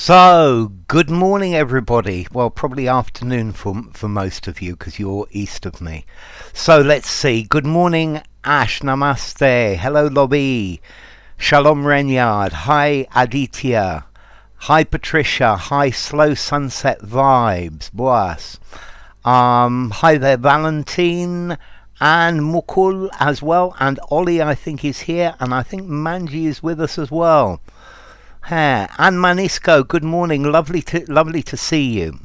So, good morning, everybody. Well, probably afternoon for most of you because you're east of me. So, let's see. Good morning, Ash. Namaste. Hello, Lobby. Shalom, Renyard. Hi, Aditya. Hi, Patricia. Hi, Slow Sunset Vibes. Boas. Hi there, Valentine. And Mukul as well. And Ollie, I think, is here. And I think Manji is with us as well. And Manisco, good morning. Lovely to see you.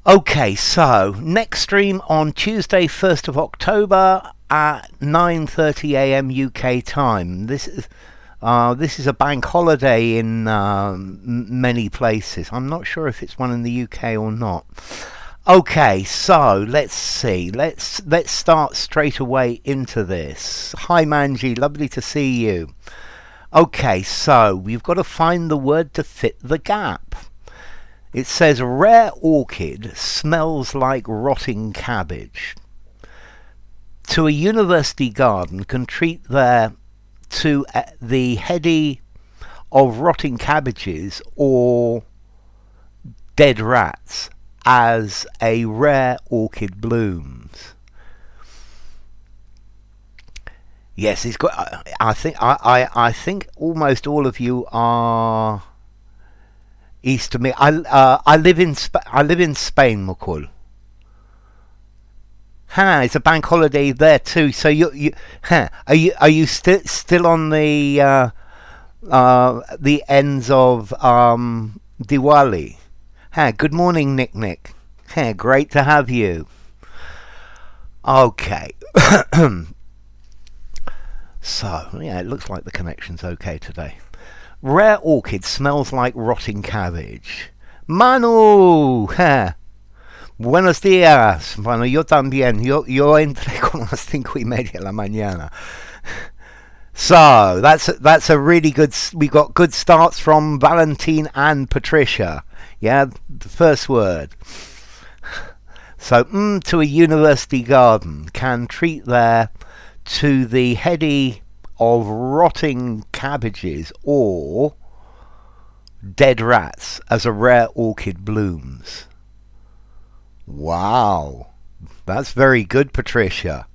Okay, so next stream on Tuesday, 1st of October at 9:30 a.m. UK time. This is a bank holiday in many places. I'm not sure if it's one in the UK or not. Okay, so let's see. Let's start straight away into this. Hi Manji, lovely to see you. Okay, so we've got to find the word to fit the gap. It says rare orchid smells like rotting cabbage. To a university garden can treat the heady of rotting cabbages or dead rats as a rare orchid blooms. Yes, it's got. I think almost all of you are east of me. I live in Spain, Mukul. It's a bank holiday there too. So are you still on the ends of Diwali? Good morning, Nick. Great to have you. Okay. So, yeah, it looks like the connection's okay today. Rare orchid smells like rotting cabbage. Manu! Buenos días. Bueno, yo también. Yo entré con las 5:30 de la mañana. So, that's a really good... We got good starts from Valentine and Patricia. Yeah, the first word. So, to a university garden can treat their... to the heady of rotting cabbages or dead rats as a rare orchid blooms. Wow, that's very good, Patricia.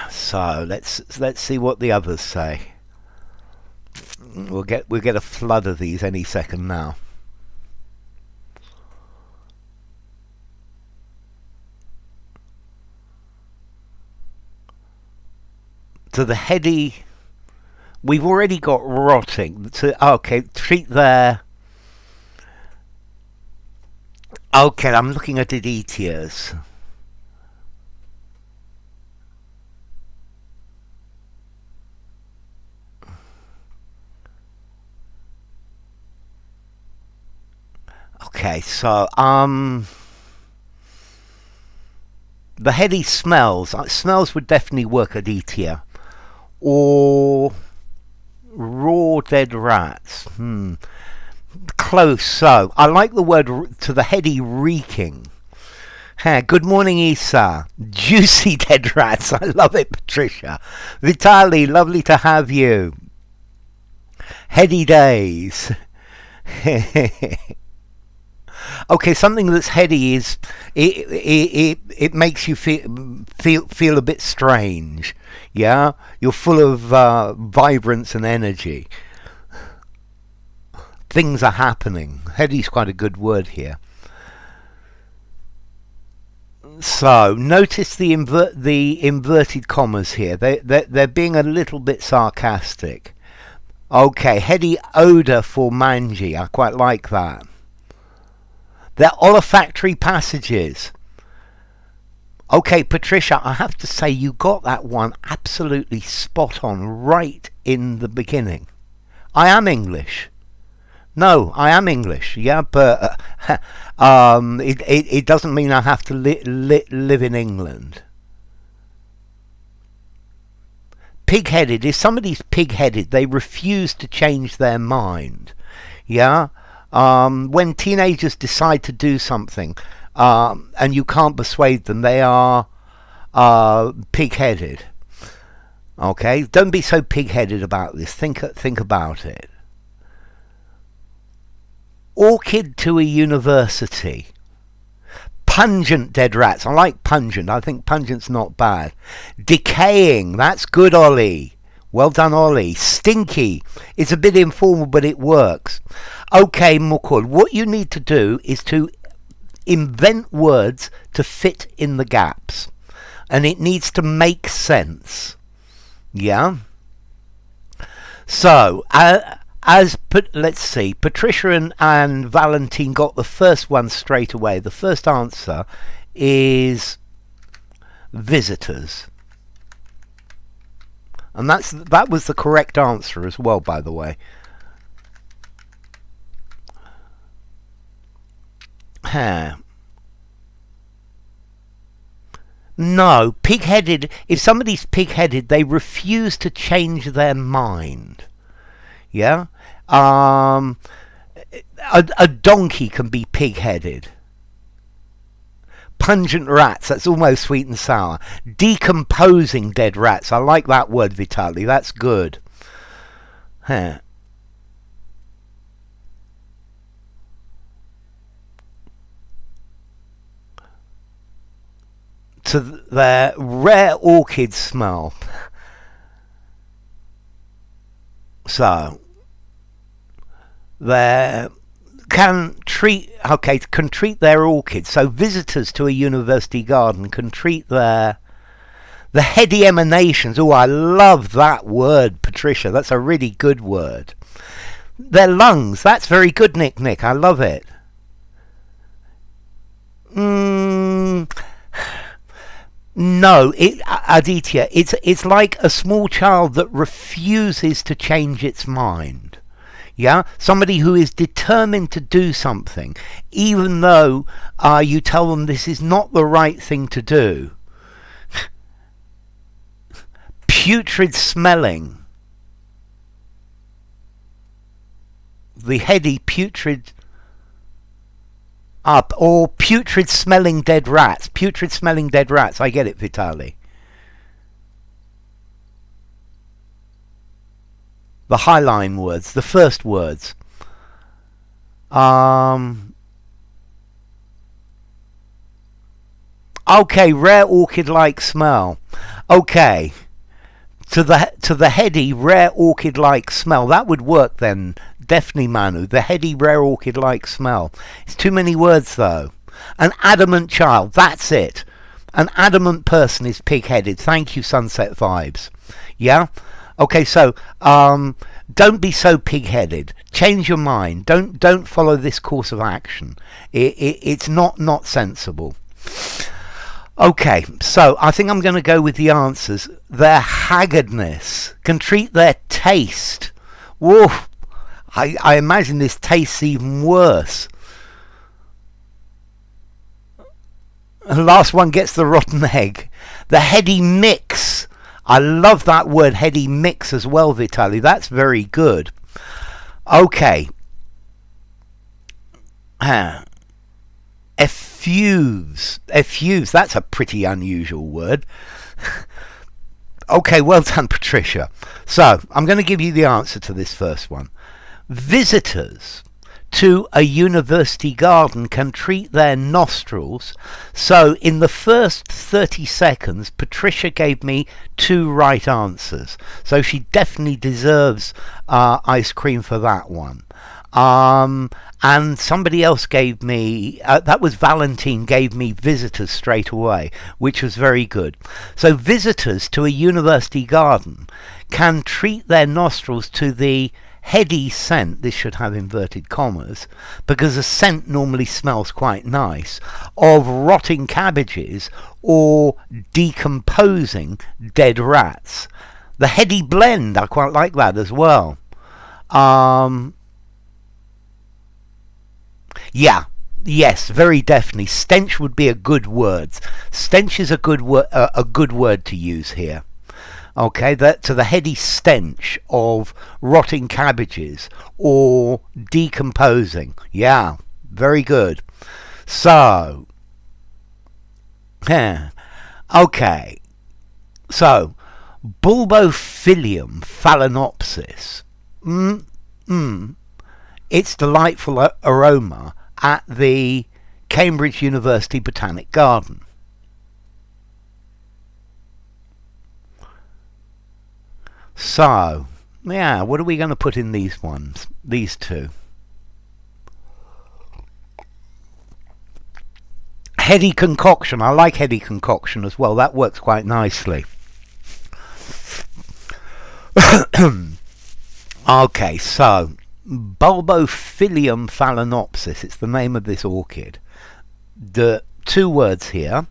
So let's see what the others say. We'll get a flood of these any second now. To the heady, we've already got rotting. Okay, treat their... Okay, I'm looking at Aditya's. Okay, so, the heady smells. Smells would definitely work, Aditya. Or raw dead rats. Close. So I like the word to the heady reeking. Good morning, Isa. Juicy dead rats. I love it, Patricia. Vitali, lovely to have you. Heady days. Okay, something that's heady is it makes you feel a bit strange. Yeah, you're full of vibrance and energy. Things are happening. Heady's quite a good word here. So notice the inverted commas here. They're being a little bit sarcastic. Okay, heady odor for Manji. I quite like that. They're olfactory passages. Okay, Patricia, I have to say you got that one absolutely spot on right in the beginning. I am English. No, I am English, yeah, but it doesn't mean I have to live in England. Pig-headed, if somebody's pig-headed, they refuse to change their mind, yeah? When teenagers decide to do something, and you can't persuade them, they are pig-headed. Okay, don't be so pig-headed about this. Think about it. Orchid to a university. Pungent dead rats. I like pungent. I think pungent's not bad. Decaying. That's good, Ollie. Well done, Ollie. Stinky. It's a bit informal, but it works. Okay, Mukul. What you need to do is to invent words to fit in the gaps. And it needs to make sense. Yeah? So, let's see. Patricia and Valentine got the first one straight away. The first answer is visitors. And that was the correct answer as well, by the way. No, pig-headed. If somebody's pig-headed, they refuse to change their mind. Yeah? A donkey can be pig-headed. Pungent rats, that's almost sweet and sour. Decomposing dead rats. I like that word, Vitali. That's good. To their rare orchid smell. So, they can treat their orchids. So visitors to a university garden can treat the heady emanations. Oh, I love that word, Patricia. That's a really good word. Their lungs. That's very good, Nick. I love it. No, Aditya, it's like a small child that refuses to change its mind. Yeah? Somebody who is determined to do something, even though you tell them this is not the right thing to do. Putrid smelling. The heady putrid up, or putrid smelling dead rats. Putrid smelling dead rats. I get it, Vitali. The highline words, the first words. Okay, rare orchid-like smell. Okay. To the heady, rare orchid-like smell. That would work then. Definitely, Manu. The heady, rare orchid-like smell. It's too many words, though. An adamant child. That's it. An adamant person is pig-headed. Thank you, Sunset Vibes. Yeah? Okay, so, don't be so pig-headed. Change your mind. Don't follow this course of action. It's not sensible. Okay, so I think I'm going to go with the answers. Their haggardness can treat their taste. Whoa, I imagine this tastes even worse. The last one gets the rotten egg. The heady mix. I love that word, heady mix, as well, Vitali. That's very good. Okay. Effuse. That's a pretty unusual word. Okay, well done, Patricia. So, I'm going to give you the answer to this first one. Visitors to a university garden can treat their nostrils. So in the first 30 seconds, Patricia gave me 2 right answers. So she definitely deserves ice cream for that one. And somebody else gave me, that was Valentine, gave me visitors straight away, which was very good. So visitors to a university garden can treat their nostrils to the heady scent, this should have inverted commas, because the scent normally smells quite nice, of rotting cabbages or decomposing dead rats. The heady blend, I quite like that as well. Yeah, yes, very definitely. Stench would be a good word. Stench is a good word to use here. Okay, to the heady stench of rotting cabbages or decomposing. Yeah, very good. So, okay. So, Bulbophyllum phalaenopsis. Its delightful aroma at the Cambridge University Botanic Garden. So, yeah, what are we going to put in these ones? These two. Heady concoction. I like heady concoction as well. That works quite nicely. Okay, so Bulbophyllum phalaenopsis. It's the name of this orchid. The two words here.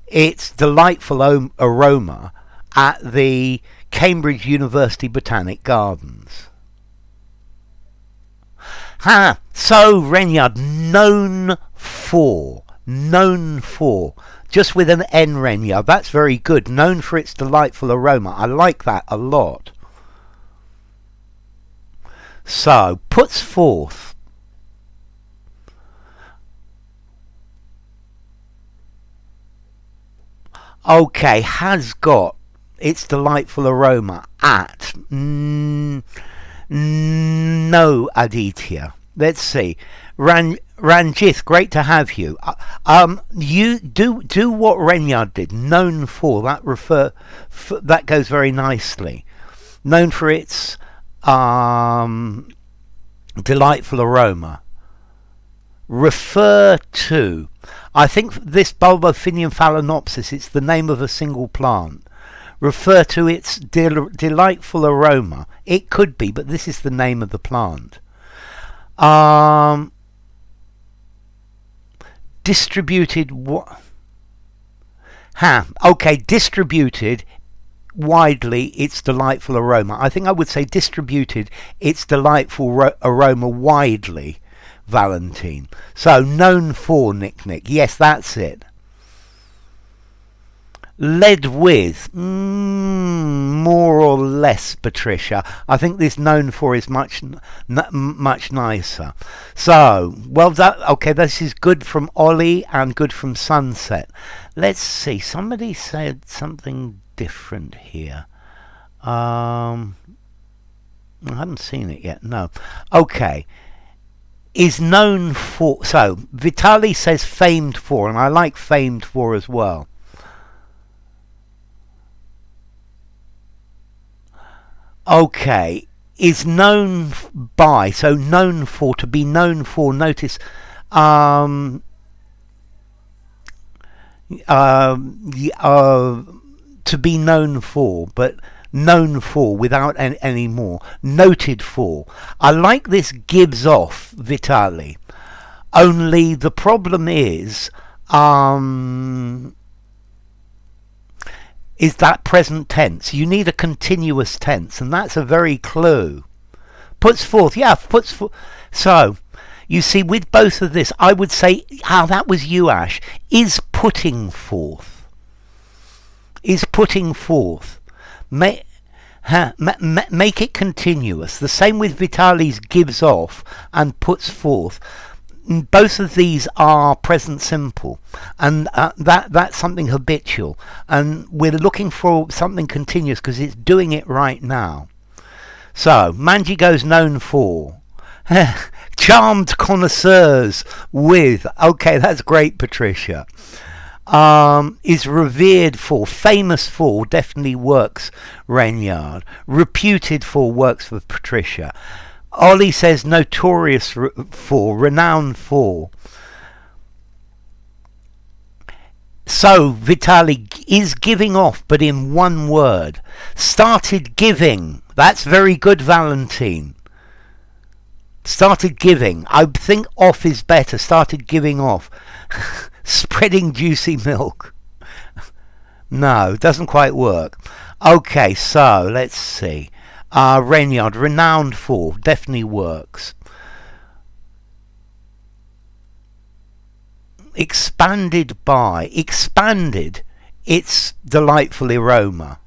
Its delightful aroma at the Cambridge University Botanic Gardens. So Renyard, known for, just with an N, Renyard, that's very good, known for its delightful aroma. I like that a lot. So, puts forth. Okay, has got its delightful aroma at no Aditya. Let's see. Ranjith, great to have you. You do what Renyard did. Known for that that goes very nicely. Known for its delightful aroma. Refer to. I think this Bulbophyllum phalaenopsis. It's the name of a single plant. Refer to its delightful aroma. It could be, but this is the name of the plant. Distributed okay, distributed widely its delightful aroma. I think I would say distributed its delightful aroma widely, Valentine. So known for, Nick. Yes, that's it. Led with, more or less, Patricia. I think this known for is much nicer. So, well done. Okay, this is good from Ollie and good from Sunset. Let's see. Somebody said something different here. I haven't seen it yet. No. Okay. Is known for. So, Vitali says famed for, and I like famed for as well. Okay, is known by, so known for, to be known for, notice, to be known for, but known for without any more, noted for. I like this gives off, Vitali, only the problem is that present tense. You need a continuous tense, and that's a very clue. Puts forth, yeah, puts forth. So, you see, with both of this, I would say, that was you, Ash, is putting forth. Is putting forth. Make it continuous. The same with Vitali's gives off and puts forth. Both of these are present simple, and that's something habitual, and we're looking for something continuous because it's doing it right now. So Manji goes known for charmed connoisseurs with, okay, that's great, Patricia. Is revered for, famous for, definitely works, Renyard. Reputed for works for Patricia. Ollie says notorious for, renowned for. So, Vitali is giving off, but in one word. Started giving. That's very good, Valentine. Started giving. I think off is better. Started giving off. Spreading juicy milk. No, doesn't quite work. Okay, so, let's see. Renyard, renowned for, definitely works. Expanded by, expanded its delightful aroma.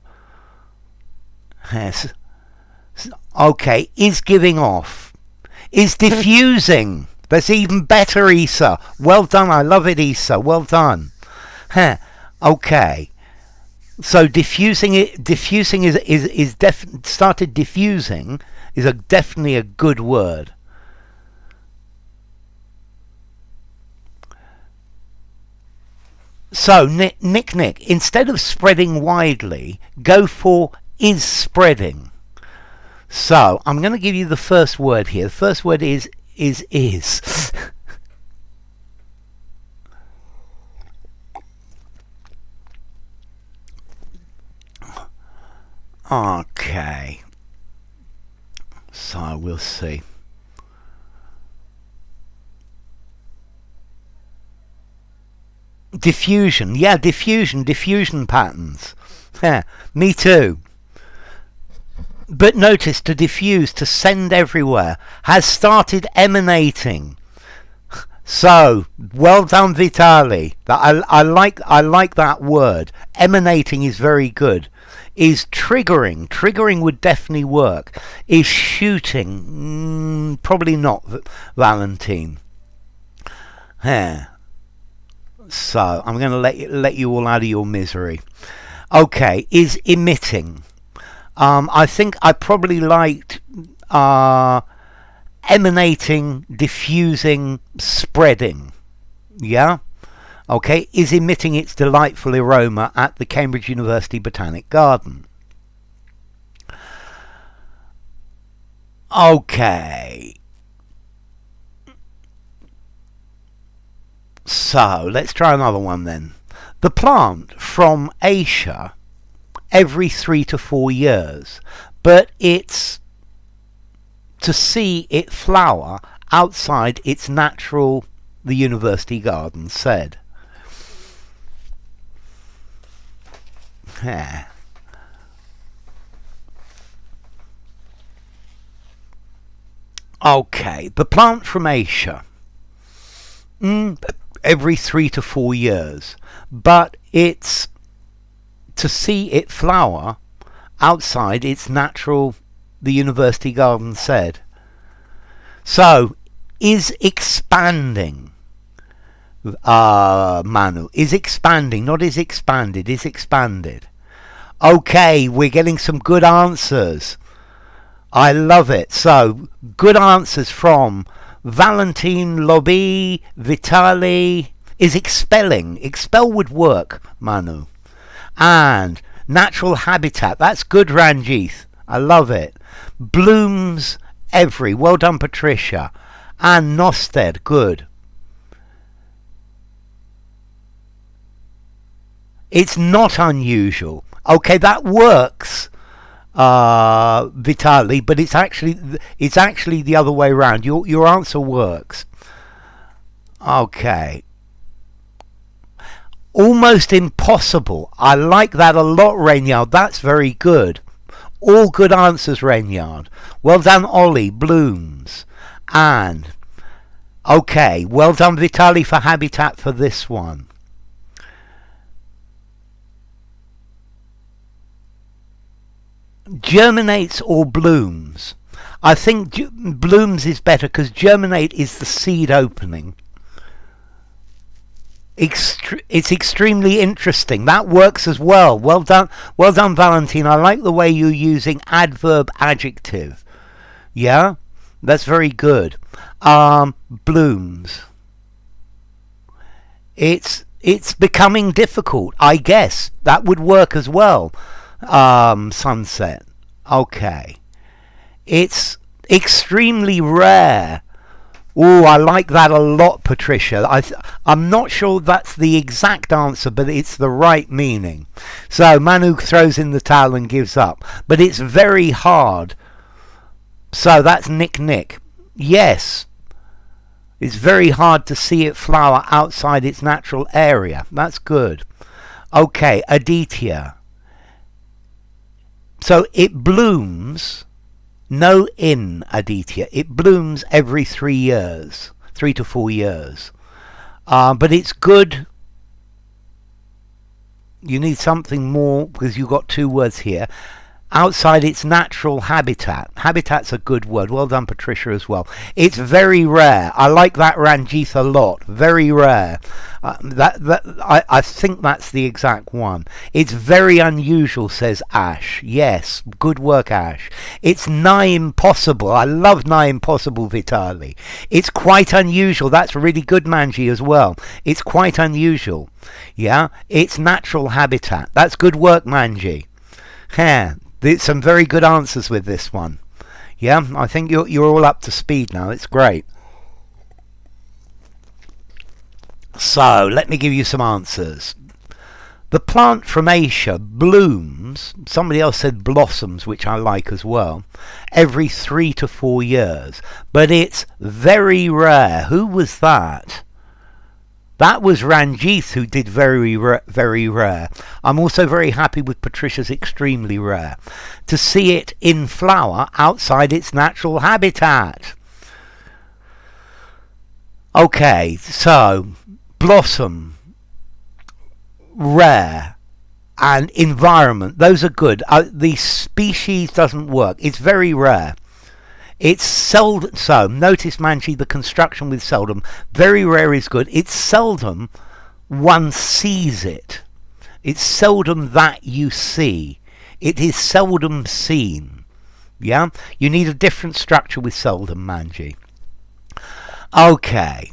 Yes. Okay, is giving off. Is diffusing. That's even better, Issa. Well done, I love it, Issa. Well done. Okay. So diffusing started diffusing is definitely a good word. So Nick, instead of spreading widely, go for is spreading. So I'm going to give you the first word here. The first word is. Okay. So we'll see. Diffusion. Yeah, diffusion patterns. Yeah, me too. But notice to diffuse, to send everywhere, has started emanating. So, well done, Vitali. I like that word. Emanating is very good. Is triggering. Triggering would definitely work. Is shooting. Probably not, Valentine. Yeah. So, I'm going to let you all out of your misery. Okay, is emitting. I think I probably liked emanating, diffusing, spreading. Yeah? Okay, is emitting its delightful aroma at the Cambridge University Botanic Garden. Okay. So, let's try another one then. The plant from Asia every 3 to 4 years, but it's to see it flower outside its natural, the university garden said. Yeah. Okay, the plant from Asia. Every 3 to 4 years, but it's to see it flower outside its natural, the university garden said. So, is expanding. Manu, is expanding, not is expanded, is expanded. Okay, we're getting some good answers. I love it. So, good answers from Valentine, Lobby, Vitali. Is expelling. Expel would work, Manu. And natural habitat. That's good, Ranjith. I love it. Blooms every. Well done, Patricia. And Nosted. Good. It's not unusual. Okay, that works, Vitali, but it's actually the other way around. Your answer works. Okay. Almost impossible. I like that a lot, Rainyard. That's very good. All good answers, Rainyard. Well done, Ollie. Blooms. And, okay, well done, Vitali, for habitat for this one. Germinates or blooms? I think blooms is better because germinate is the seed opening. It's extremely interesting. That works as well. Well done, Valentine. I like the way you're using adverb adjective. Yeah, that's very good. Blooms. It's becoming difficult. I guess that would work as well. Sunset. Okay. It's extremely rare. Oh, I like that a lot, Patricia. I'm not sure that's the exact answer, but it's the right meaning. So Manu throws in the towel and gives up. But it's very hard. So that's Nick. Yes. It's very hard to see it flower outside its natural area. That's good. Okay, Aditya. So it blooms, no in Aditya, it blooms every 3 years, 3 to 4 years. But it's good. You need something more because you've got 2 words here. outside its natural habitat. Habitat's a good word. Well done, Patricia, as well. It's very rare. I like that, Ranjith, a lot. Very rare. I think that's the exact one. It's very unusual, says Ash. Yes, good work, Ash. It's nigh impossible. I love nigh impossible, Vitali. It's quite unusual. That's really good, Manji, as well. It's quite unusual. Yeah, it's natural habitat. That's good work, Manji. Yeah, there's some very good answers with this one. Yeah, I think you're all up to speed now. It's great. So, let me give you some answers. The plant from Asia blooms, somebody else said blossoms, which I like as well, every 3 to 4 years. But it's very rare. Who was that? That was Ranjith, who did very rare. I'm also very happy with Patricia's extremely rare. To see it in flower outside its natural habitat. Okay, so blossom, rare, and environment. Those are good. The species doesn't work. It's very rare. It's seldom. So notice, Manji, the construction with seldom. Very rare is good. It's seldom one sees it. It's seldom that you see. It is seldom seen. Yeah? You need a different structure with seldom, Manji. Okay.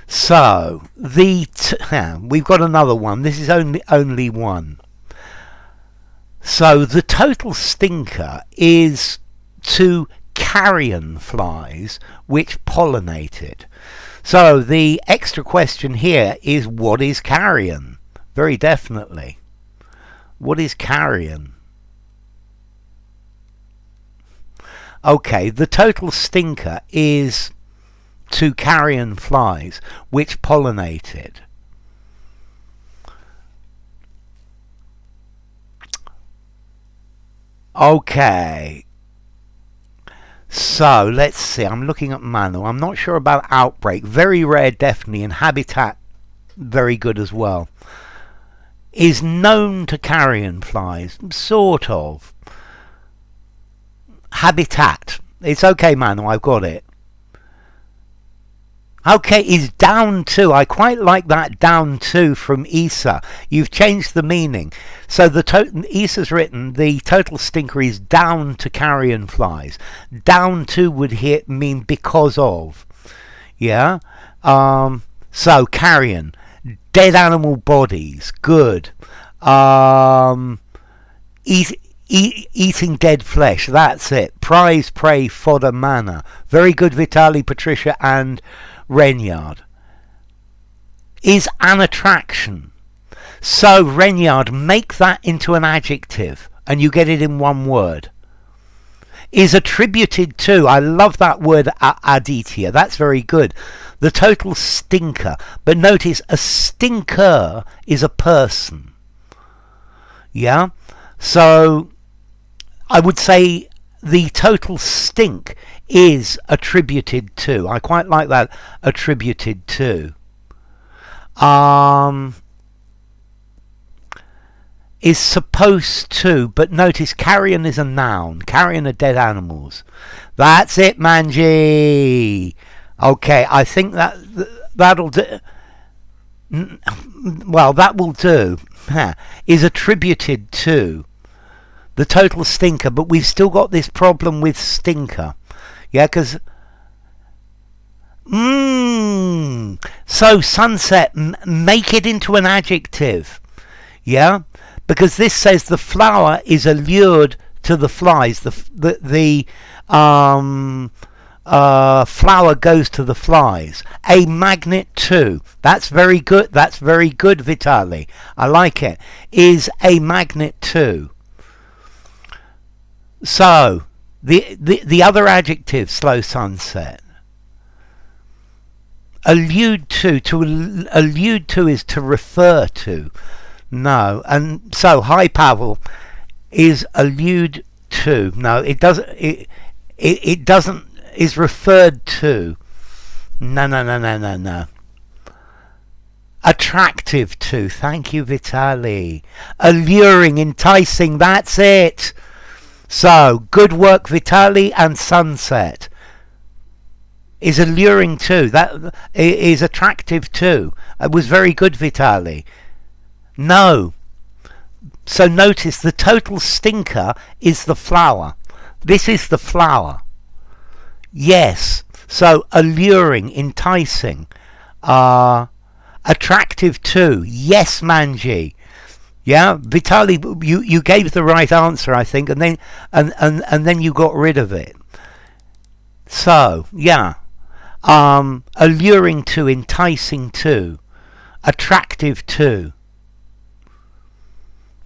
So we've got another one. This is only one. So the total stinker is to carrion flies which pollinate it. So the extra question here is, what is carrion? Very definitely. What is carrion? Okay, the total stinker is to carrion flies which pollinate it. Okay, so let's see. I'm looking at Manu. I'm not sure about outbreak. Very rare, definitely, and habitat, very good as well. Is known to carrion flies, sort of. Habitat. It's okay, Manu. I've got it. Okay, is down to. I quite like that down to from Isa. You've changed the meaning. So Isa's written the total stinker is down to carrion flies. Down to would here mean because of. Yeah. So carrion, dead animal bodies. Good. Eating dead flesh. That's it. Prize, prey, fodder, manna. Very good, Vitali, Patricia, and Renyard. Is an attraction. So Renyard, make that into an adjective and you get it in one word. Is attributed to. I love that word, aditya. That's very good. The total stinker. But notice a stinker is a person. Yeah. So I would say the total stink is attributed to. I quite like that, attributed to. Is supposed to, but notice carrion is a noun. Carrion are dead animals. That's it, Manji. Okay, I think that'll do. Well, that will do. Is attributed to. The total stinker, but we've still got this problem with stinker. Yeah, because so sunset, make it into an adjective. Yeah, because this says the flower is allured to the flies. The flower goes to the flies. A magnet to. That's very good. That's very good, Vitali. I like it. Is a magnet to. So, the other adjective, slow sunset. Allude to allude to is to refer to. No, and so hi Pavel is allude to. No, it doesn't. It doesn't. Is referred to. No. Attractive to. Thank you, Vitali. Alluring, enticing. That's it. So, good work, Vitali. And sunset is alluring too. That is attractive too. It was very good, Vitali. No. So notice the total stinker is the flower. This is the flower. Yes. So alluring, enticing, attractive too. Yes, Manji. Yeah, Vitali, you gave the right answer, I think, and then you got rid of it. So yeah, alluring to, enticing to, attractive to.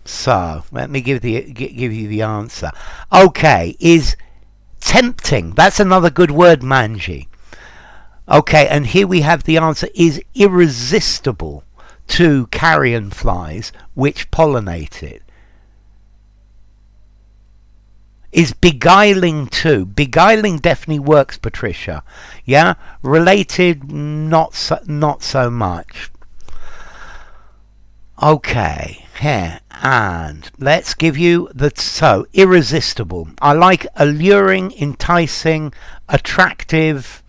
So let me give you the answer. Okay, is tempting. That's another good word, Manji. Okay, and here we have the answer is irresistible to carrion flies which pollinate it. Is beguiling to. Beguiling definitely works, Patricia. Yeah, related not so much. Okay, here, and let's give you the so irresistible. I like alluring, enticing, attractive,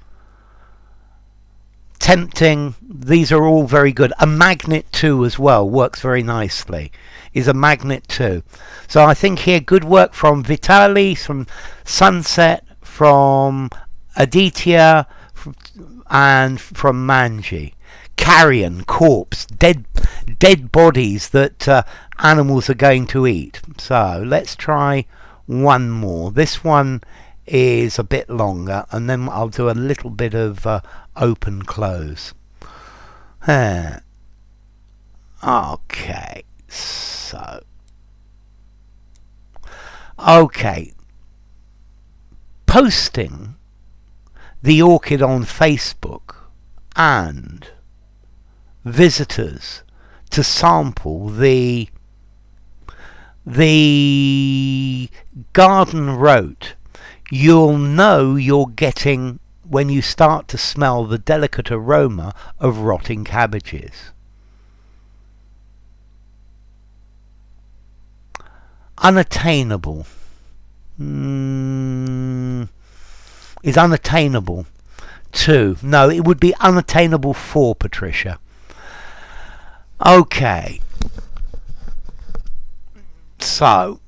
tempting. These are all very good. A magnet too as well works very nicely. Is a magnet too. So I think here good work from Vitali, from Sunset, from Aditya, and from Manji. Carrion, corpse, dead bodies that animals are going to eat. So let's try one more. This one is a bit longer, and then I'll do a little bit of open close. Okay, so okay, posting the orchid on Facebook and visitors to sample the garden rote, you'll know you're getting when you start to smell the delicate aroma of rotting cabbages. Unattainable is unattainable to. No, it would be unattainable for, Patricia. Okay, so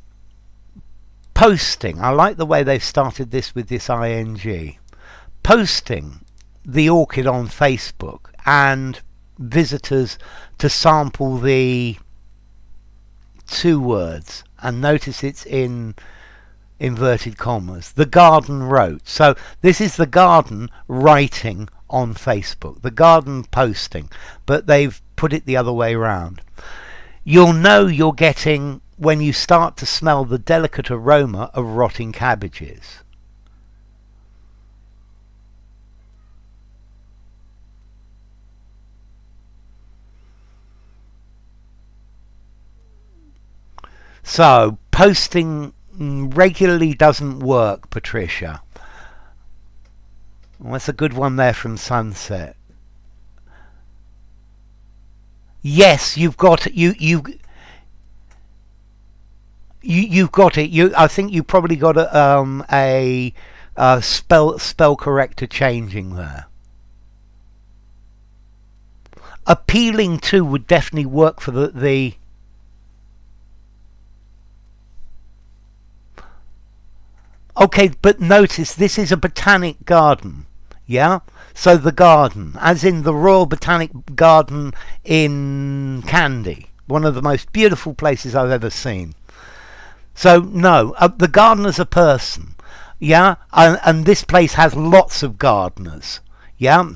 posting. I like the way they've started this with this ing. Posting the orchid on Facebook and visitors to sample the two words, and notice it's in inverted commas, the garden rote. So this is the garden writing on Facebook, the garden posting, but they've put it the other way around. You'll know you're getting when you start to smell the delicate aroma of rotting cabbages. So posting regularly doesn't work, Patricia. Well, that's a good one there from Sunset. Yes, you've got you've got it. I think you probably got a spell corrector changing there. Appealing to would definitely work for the okay, but notice this is a botanic garden. Yeah? So the garden, as in the Royal Botanic Garden in Kandy, one of the most beautiful places I've ever seen. So no, the gardener's a person. Yeah? And this place has lots of gardeners. Yeah?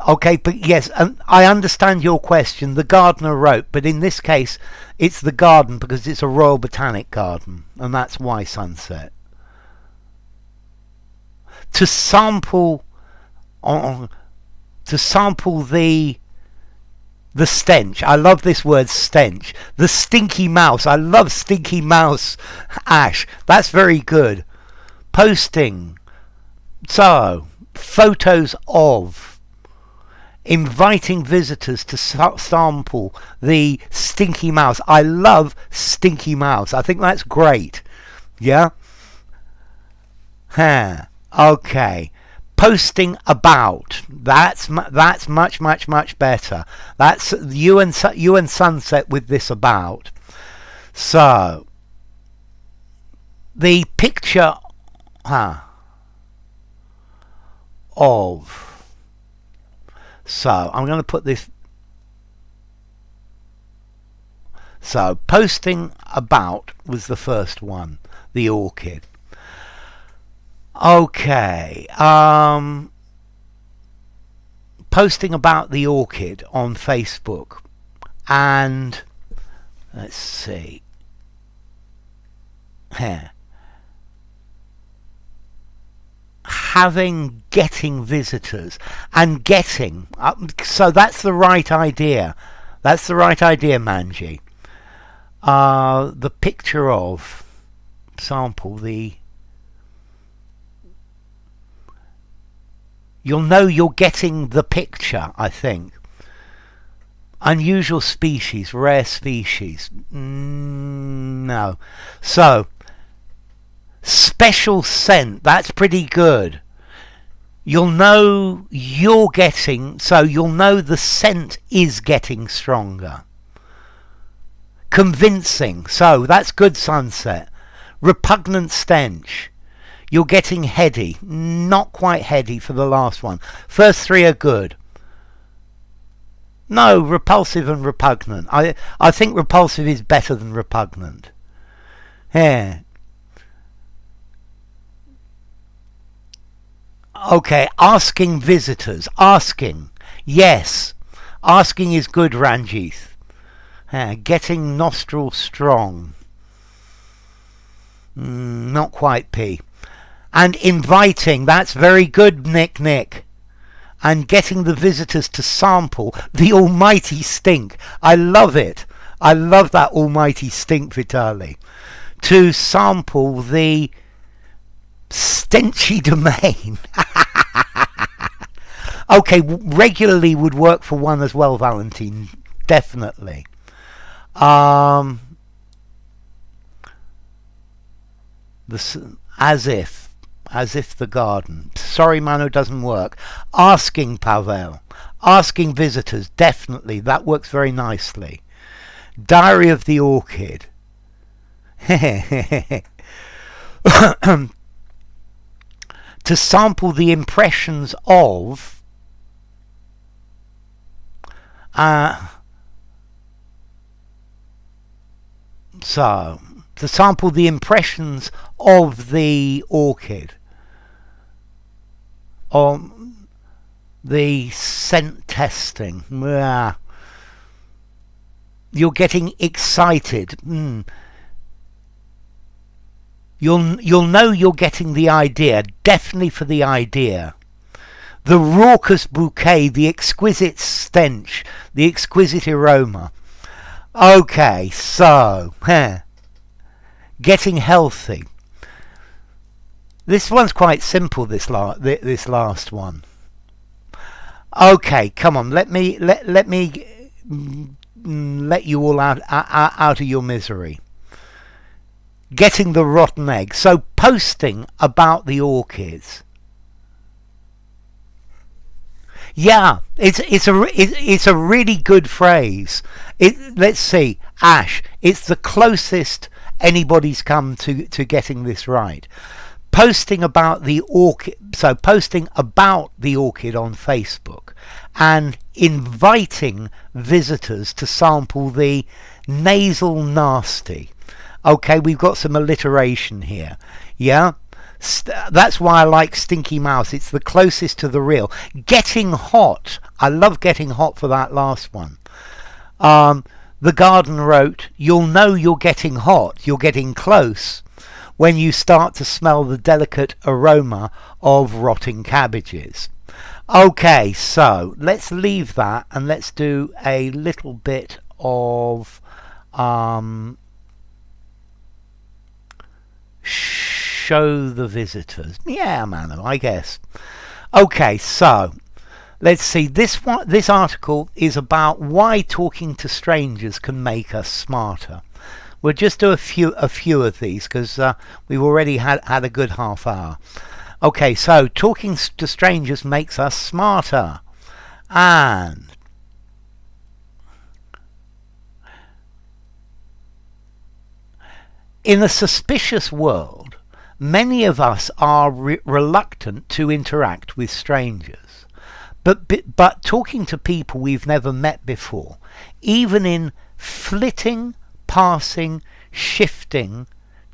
Okay, but yes, and I understand your question. The gardener wrote, but in this case, it's the garden because it's a Royal Botanic Garden, and that's why Sunset. To sample the stench. I love this word stench. The stinky mouse. I love stinky mouse, Ash. That's very good. Posting. So, photos of inviting visitors to sample the stinky mouse. I love stinky mouse. I think that's great. Yeah? Okay. Posting about. That's much better. That's you and Sunset with this about. So the picture of. So I'm going to put this. So posting about was the first one, the orchid. Okay. Posting about the orchid on Facebook, and let's see. Getting visitors and getting so that's the right idea. That's the right idea, Manji. The picture of sample the. You'll know you're getting the picture, I think. Unusual species, rare species. No. So special scent, that's pretty good. You'll know you're getting, so you'll know the scent is getting stronger. Convincing, so that's good, Sunset. Repugnant stench. You're getting heady. Not quite heady for the last one. First three are good. No, repulsive and repugnant. I think repulsive is better than repugnant. Yeah. Okay, asking visitors. Asking. Yes. Asking is good, Ranjith. Getting nostrils strong. Not quite P. And inviting. That's very good, Nick. And getting the visitors to sample the almighty stink. I love it. I love that almighty stink, Vitali. To sample the stenchy domain. Okay, regularly would work for one as well, Valentine. Definitely. As if the garden. Sorry, Mano, doesn't work. Asking, Pavel. Asking visitors. Definitely. That works very nicely. Diary of the orchid. To sample the impressions of so to sample the impressions of the orchid on the scent testing. You're getting excited. You'll know you're getting the idea, definitely for the idea. The raucous bouquet, the exquisite stench, the exquisite aroma. Okay, so, getting healthy. This one's quite simple, this last one. Okay, come on, let me let you all out of your misery. Getting the rotten egg. So posting about the orchids. Yeah, it's a really good phrase. Let's see, Ash. It's the closest anybody's come to getting this right. Posting about the orchid. So posting about the orchid on Facebook and inviting visitors to sample the nasal nasty. Okay, we've got some alliteration here. Yeah? That's why I like Stinky Mouse. It's the closest to the real. Getting hot. I love getting hot for that last one. The garden wrote, you'll know you're getting hot. You're getting close when you start to smell the delicate aroma of rotting cabbages. Okay, so let's leave that and let's do a little bit of show the visitors. Yeah, Mano, I guess. Okay, so Let's see. This article is about why talking to strangers can make us smarter. We'll just do a few of these because we've already had a good half hour. Okay, so talking to strangers makes us smarter. And in a suspicious world, many of us are reluctant to interact with strangers. But talking to people we've never met before, even in flitting, passing, shifting,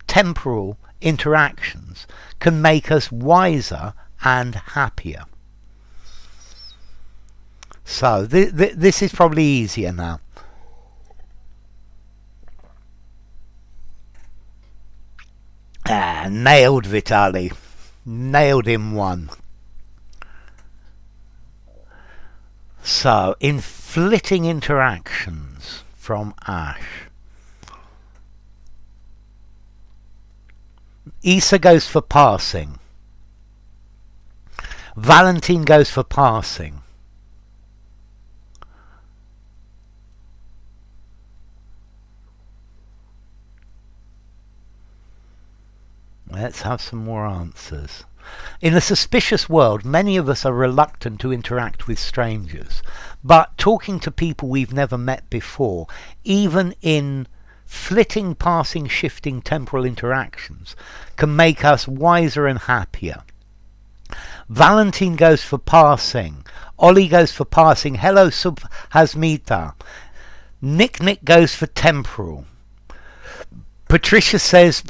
temporal interactions, can make us wiser and happier. So this is probably easier now. Nailed Vitali. Nailed him one. So, in flitting interactions from Ash. Isa goes for passing. Valentine goes for passing. Let's have some more answers. In a suspicious world, many of us are reluctant to interact with strangers. But talking to people we've never met before, even in flitting, passing, shifting temporal interactions, can make us wiser and happier. Valentine goes for passing. Ollie goes for passing. Hello, Subhasmita. Nick goes for temporal. Patricia says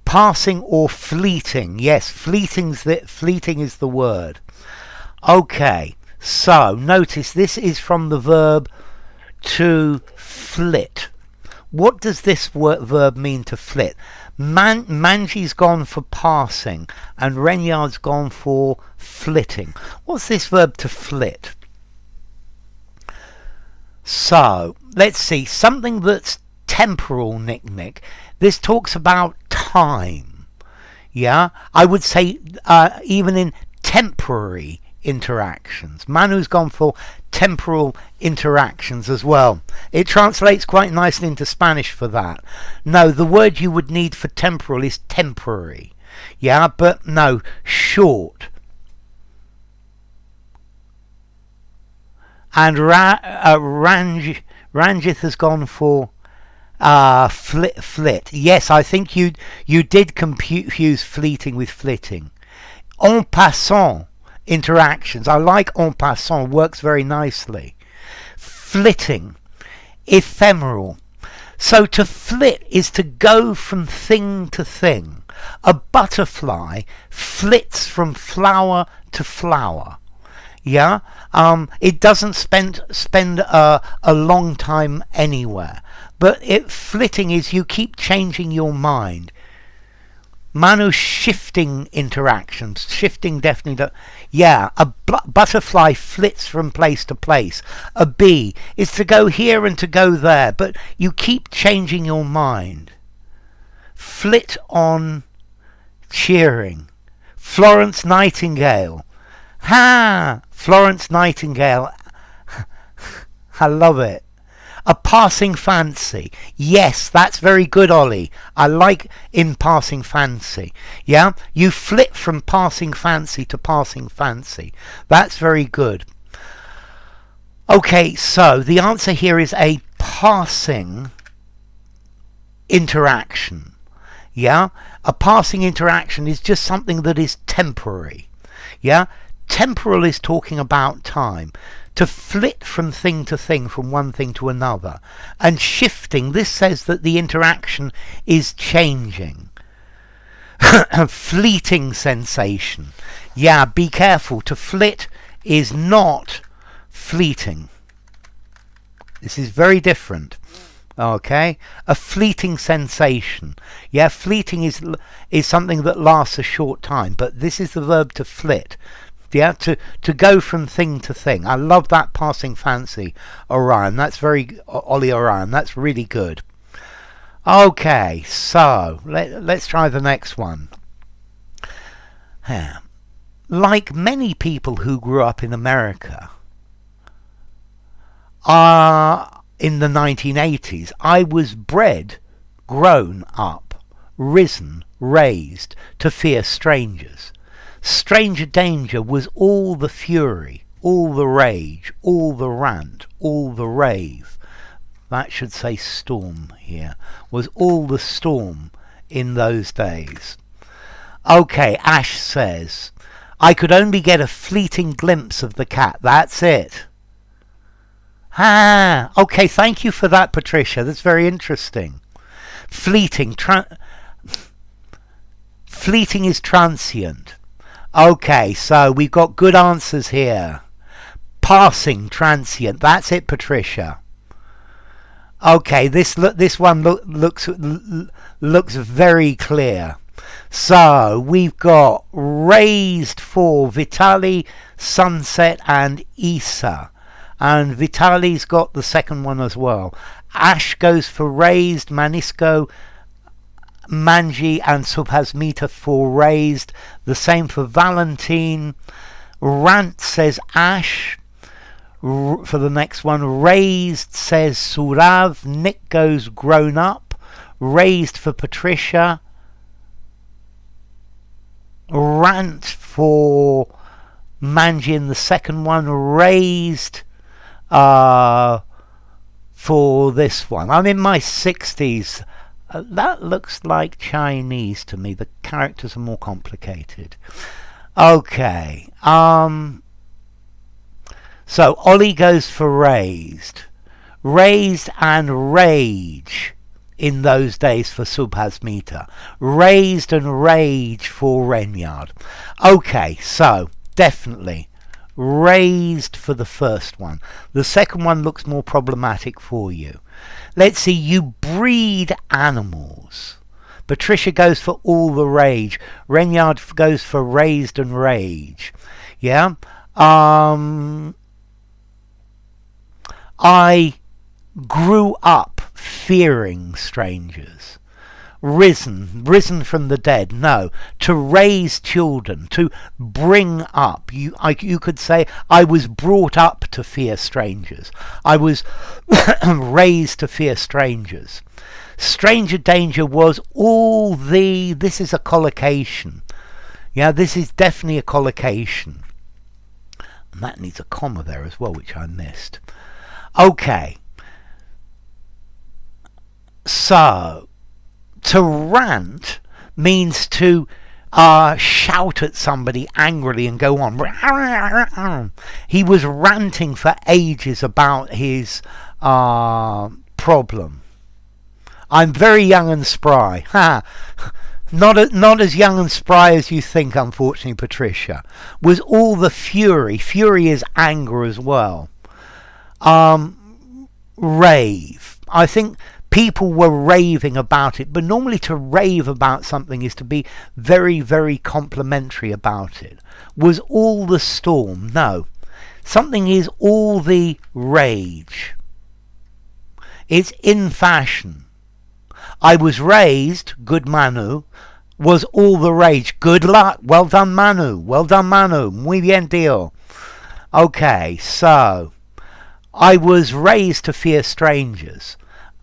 passing or fleeting. Yes, fleeting is the word. Okay, so notice this is from the verb to flit. What does this verb mean, to flit? Manji's gone for passing and Renyard's gone for flitting. What's this verb to flit? So, let's see, something that's temporal, Nick. This talks about time. Yeah, I would say even in temporary interactions. Manu's gone for temporal interactions as well. It translates quite nicely into Spanish for that. No, the word you would need for temporal is temporary. Yeah, but no, short. And Ranjith has gone for flit. Yes, I think you did confuse fleeting with flitting. En passant interactions. I like en passant, works very nicely. Flitting, ephemeral. So to flit is to go from thing to thing. A butterfly flits from flower to flower. Yeah, it doesn't spend a long time anywhere. But flitting is you keep changing your mind. Manu, shifting interactions. Shifting definitely. Yeah, a butterfly flits from place to place. A bee is to go here and to go there, but you keep changing your mind. Flit on cheering. Florence Nightingale. Florence Nightingale. I love it. A passing fancy. Yes, that's very good, Ollie. I like in passing fancy. Yeah, you flit from passing fancy to passing fancy. That's very good. Okay, so the answer here is a passing interaction. Yeah, a passing interaction is just something that is temporary. Yeah, temporal is talking about time. To flit from thing to thing, from one thing to another. And shifting, this says that the interaction is changing. A fleeting sensation. Yeah, be careful. To flit is not fleeting. This is very different. Okay? A fleeting sensation. Yeah, fleeting is something that lasts a short time. But this is the verb to flit. Yeah, to go from thing to thing. I love that passing fancy, Orion. That's very Ollie Orion. That's really good. Okay, so let's try the next one. Like many people who grew up in America, in the 1980s, I was bred, grown up, risen, raised to fear strangers. Stranger danger was all the fury, all the rage, all the rant, all the rave. That should say storm here. Was all the storm in those days. Okay, Ash says, I could only get a fleeting glimpse of the cat. That's it. Okay, thank you for that, Patricia. That's very interesting. Fleeting. Fleeting is transient. Okay, so we've got good answers here. Passing, transient. That's it, Patricia. Okay, this one looks very clear. So we've got raised for Vitali, Sunset, and Isa. And Vitali's got the second one as well. Ash goes for raised, Manisco, Manji, and Subhasmita for raised. The same for Valentine. Rant says Ash for the next one. Raised says Surav. Nick goes grown up. Raised for Patricia. Rant for Manji in the second one. Raised for this one. I'm in my 60s. That looks like Chinese to me. The characters are more complicated. Okay. So Ollie goes for raised. Raised and rage in those days for Subhasmita. Raised and rage for Renyard. Okay, so definitely raised for the first one. The second one looks more problematic for you. Let's see, you breed animals. Patricia goes for all the rage. Renyard goes for raised and rage. Yeah. I grew up fearing strangers. Risen from the dead. No, to raise children, to bring up. You could say I was brought up to fear strangers. I was raised to fear strangers. Stranger danger was all the. This is a collocation. Yeah, this is definitely a collocation. And that needs a comma there as well, which I missed. Okay. So, to rant means to shout at somebody angrily and go on. He was ranting for ages about his problem. I'm very young and spry. Not as young and spry as you think, unfortunately, Patricia. Was all the fury. Fury is anger as well. Rave. I think people were raving about it, but normally to rave about something is to be very, very complimentary about it. Was all the storm? No. Something is all the rage. It's in fashion. I was raised, good Manu. Was all the rage. Good luck. Well done, Manu. Well done, Manu. Muy bien, tío. Okay, so I was raised to fear strangers.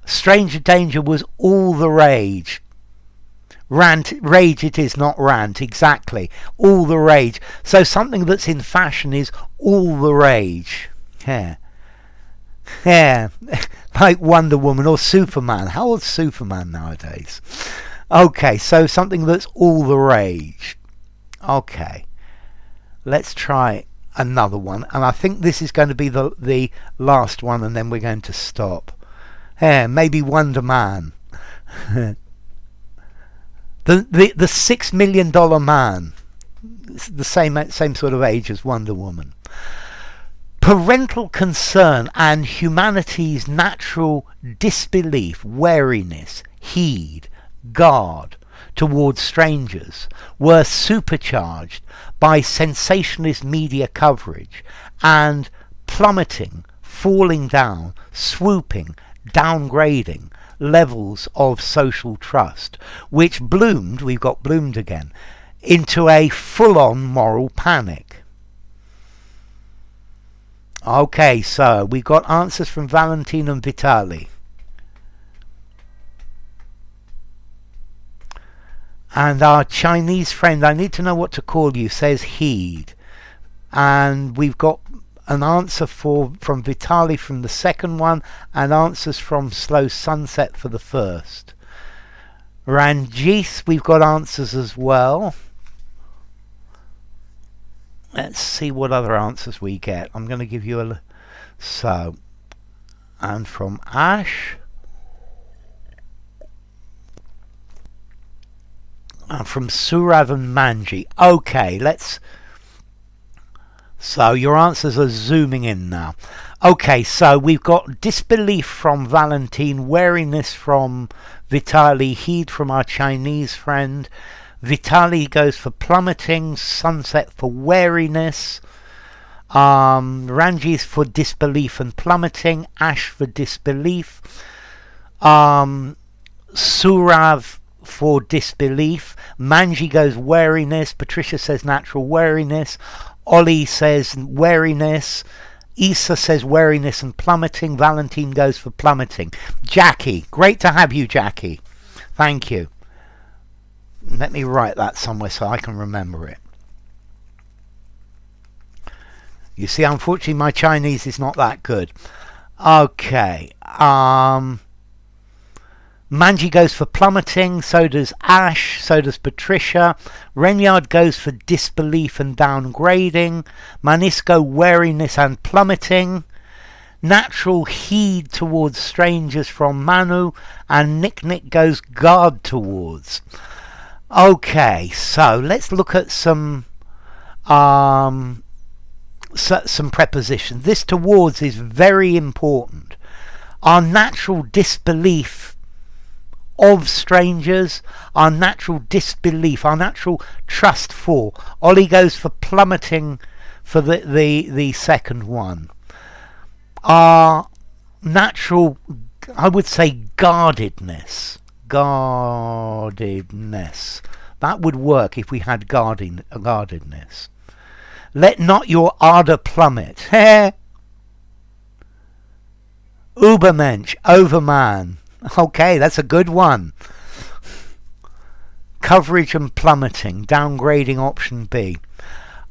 Stranger danger was all the rage. Rage it is, not rant, exactly. All the rage. So something that's in fashion is all the rage. Yeah. Yeah. Like Wonder Woman or Superman. How old's Superman nowadays? Okay, so something that's all the rage. Okay. Let's try another one. And I think this is going to be the last one, and then we're going to stop. Yeah, maybe Wonder Man. the $6 million man. The same sort of age as Wonder Woman. Parental concern and humanity's natural disbelief, wariness, heed, guard towards strangers were supercharged by sensationalist media coverage and plummeting, falling down, swooping, downgrading levels of social trust, which bloomed, we've got bloomed again, into a full-on moral panic. Okay, so we got answers from Valentin and Vitali. And our Chinese friend, I need to know what to call you, says heed. And we've got an answer from Vitali from the second one, and answers from Slow Sunset for the first. Ranjit, we've got answers as well. Let's see what other answers we get. I'm going to give you a... So, and from Ash... And from Surav and Manji. Okay, let's... So your answers are zooming in now. Okay, so we've got disbelief from Valentine, wariness from Vitali, heed from our Chinese friend. Vitali goes for plummeting, Sunset for wariness. Ranji's for disbelief and plummeting, Ash for disbelief. Surav for disbelief. Manji goes wariness. Patricia says natural wariness. Ollie says wariness. Issa says wariness and plummeting. Valentine goes for plummeting. Jackie, great to have you, Jackie. Thank you. Let me write that somewhere so I can remember it. You see, unfortunately, my Chinese is not that good. Okay. Manji goes for plummeting, so does Ash, so does Patricia. Renyard goes for disbelief and downgrading. Manisco, wariness and plummeting. Natural heed towards strangers from Manu. And Nick goes guard towards. Okay, so let's look at some prepositions. This towards is very important. Our natural disbelief of strangers, our natural disbelief, our natural trust for. Ollie goes for plummeting for the second one. Our natural, I would say, guardedness. That would work if we had guardedness. Let not your ardour plummet. Ubermensch, overman. Okay, that's a good one. Coverage and plummeting, downgrading, option B.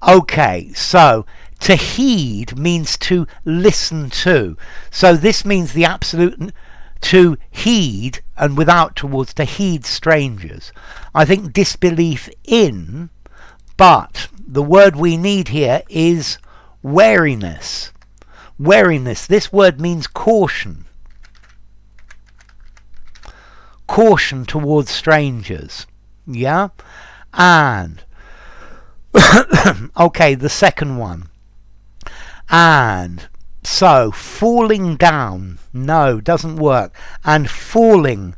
Okay, so to heed means to listen to. So this means the absolute to heed, and without towards, to heed strangers. I think disbelief in, but the word we need here is wariness. Wariness, this word means caution. Caution towards strangers. Yeah? And okay, the second one. And so falling down, no, doesn't work. And falling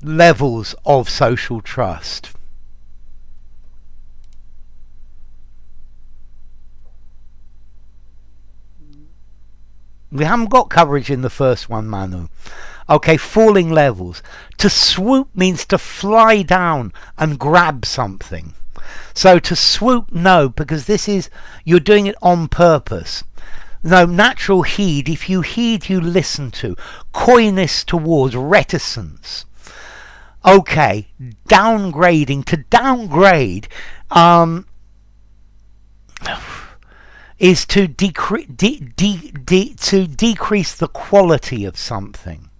levels of social trust. We haven't got coverage in the first one, Manu. Okay, falling levels. To swoop means to fly down and grab something. So to swoop, no, because this is, you're doing it on purpose. No, natural heed, if you heed, you listen to. Coyness towards, reticence. Okay, downgrading. To downgrade is to decrease the quality of something.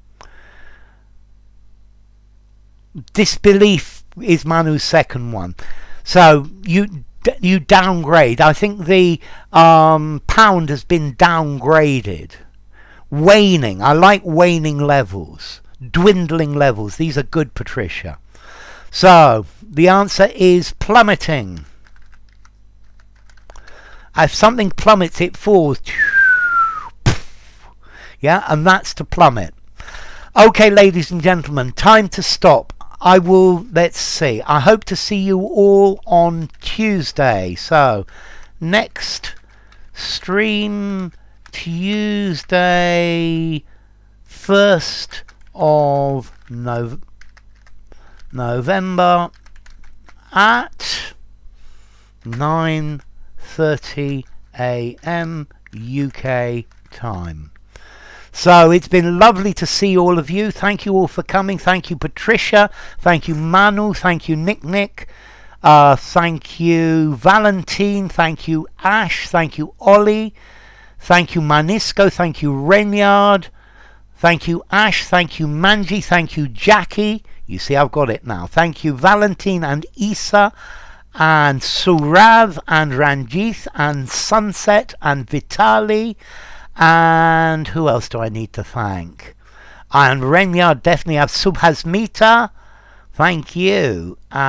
Disbelief is Manu's second one. So you downgrade. I think the pound has been downgraded. Waning. I like waning levels. Dwindling levels. These are good, Patricia. So the answer is plummeting. If something plummets, it falls. Yeah, and that's to plummet. Okay, ladies and gentlemen, time to stop. I will, let's see, I hope to see you all on Tuesday. So, next stream Tuesday, 1st of November at 9:30 a.m. UK time. So it's been lovely to see all of you. Thank you all for coming. Thank you, Patricia. Thank you, Manu. Thank you, Nick. Thank you, Valentine. Thank you, Ash. Thank you, Ollie. Thank you, Manisco. Thank you, Renyard. Thank you, Ash. Thank you, Manji. Thank you, Jackie. You see, I've got it now. Thank you, Valentine and Isa and Surav and Ranjith and Sunset and Vitali. And who else do I need to thank? And Renyard definitely have Subhasmita. Thank you. And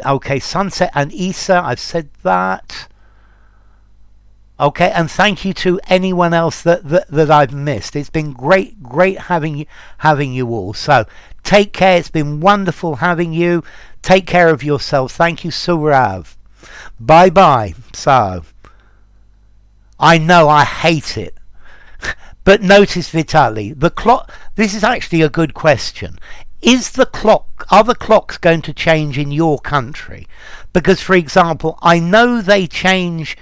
okay, Sunset and Isa, I've said that. Okay, and thank you to anyone else that I've missed. It's been great having you all. So take care. It's been wonderful having you. Take care of yourselves. Thank you, Surav. Bye bye. So I know I hate it. But notice, Vitali, the clock. This is actually a good question. Are the clocks going to change in your country? Because, for example, I know they change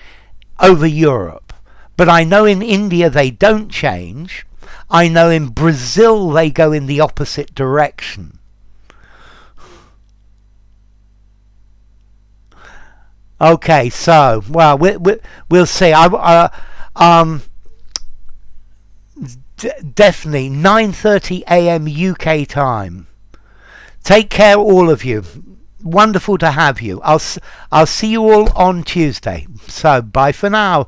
over Europe, but I know in India they don't change. I know in Brazil they go in the opposite direction. Okay, so well, we'll see. Definitely 9:30 a.m. UK time. Take care, all of you. Wonderful to have you. I'll see you all on Tuesday. So bye for now.